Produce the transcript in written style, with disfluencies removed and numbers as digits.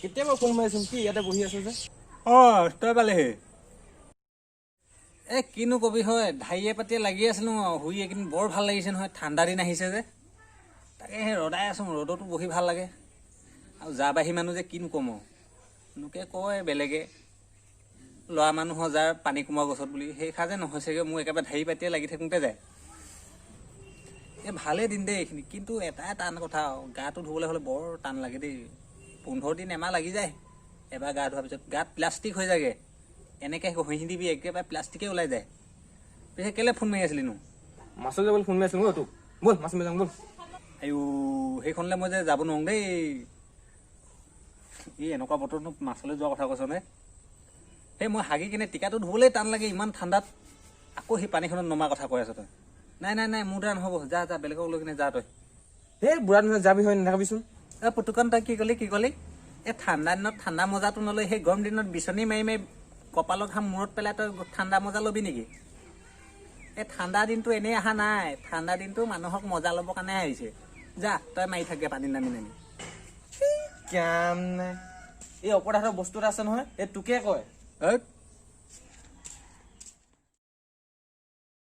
কেতিয়াবা ফোন মাৰিছোন কি ইয়াতে বহি আছো যে তই পালেহি কিনো কবি হয় ঢাৰিয়ে পাতিয়ে লাগি আছিলো শুই এইকেইদিন বৰ ভাল লাগিছে নহয় ঠাণ্ডা দিন আহিছে যে তাকে সেই ৰদাই আছো ৰ'দতো বহি ভাল লাগে আৰু যা বাঢ়ি মানুহ যে কিনো কম লোকে কয় বেলেগে ল'ৰা মানুহৰ যাৰ পানী কোমোৱা গছত বুলি সেই সাজে নহৈছেগৈ মোৰ একেবাৰে ঢাৰি পাতিয়ে লাগি থাকোঁতে যায় ভালেই দিন দেই এইখিনি কিন্তু এটাই টান কথা গাটো ধুবলৈ হ'লে বৰ টান লাগে দেই 15 দিন এমাহ লাগি যায় এবাৰ গা ধোৱাৰ পিছত গাত প্লাষ্টিক হৈ যায়গৈ এনেকৈ ঘঁহি দিবি একেবাৰে প্লাষ্টিকে ওলাই যায় পিছে কেলৈ ফোন মাৰি আছিলিনো মাছৰ যাবলৈ ফোন মাৰিছিলো তোক ব'ল মাছ মাৰি যাওঁ ব'ল আইও সেইখনলৈ মই যে যাব নোৱাৰোঁ দেই এনেকুৱা বতৰনো মাছলৈ যোৱা কথা কৈছনে সেই মই হাগি কিনে টিকাটো ধুবলৈ টান লাগে ইমান ঠাণ্ডাত আকৌ সেই পানীখনত নমা কথা কৈ আছ তই নাই মোৰ দ্বাৰা নহ'ব যা বেলেগক লৈ কিনে যা তই এই বুঢ়া দিনত যাবি হয় নাথাকিবিচোন পুতুকণ তই কি ক'লি এই ঠাণ্ডা দিনত ঠাণ্ডা মজাটো নলৈ সেই গৰম দিনত বিচনী মাৰি কপালত ঘাম মূৰত পেলাই তই ঠাণ্ডা মজা ল'বি নেকি এই ঠাণ্ডা দিনটো এনেই অহা নাই ঠাণ্ডা দিনটো মানুহক মজা ল'বৰ কাৰণে আহিছে যা তই মাৰি থাকে পানী নামি কাম নাই এই অপৰাধৰ বস্তু এটা আছে নহয় এই তোকে কয়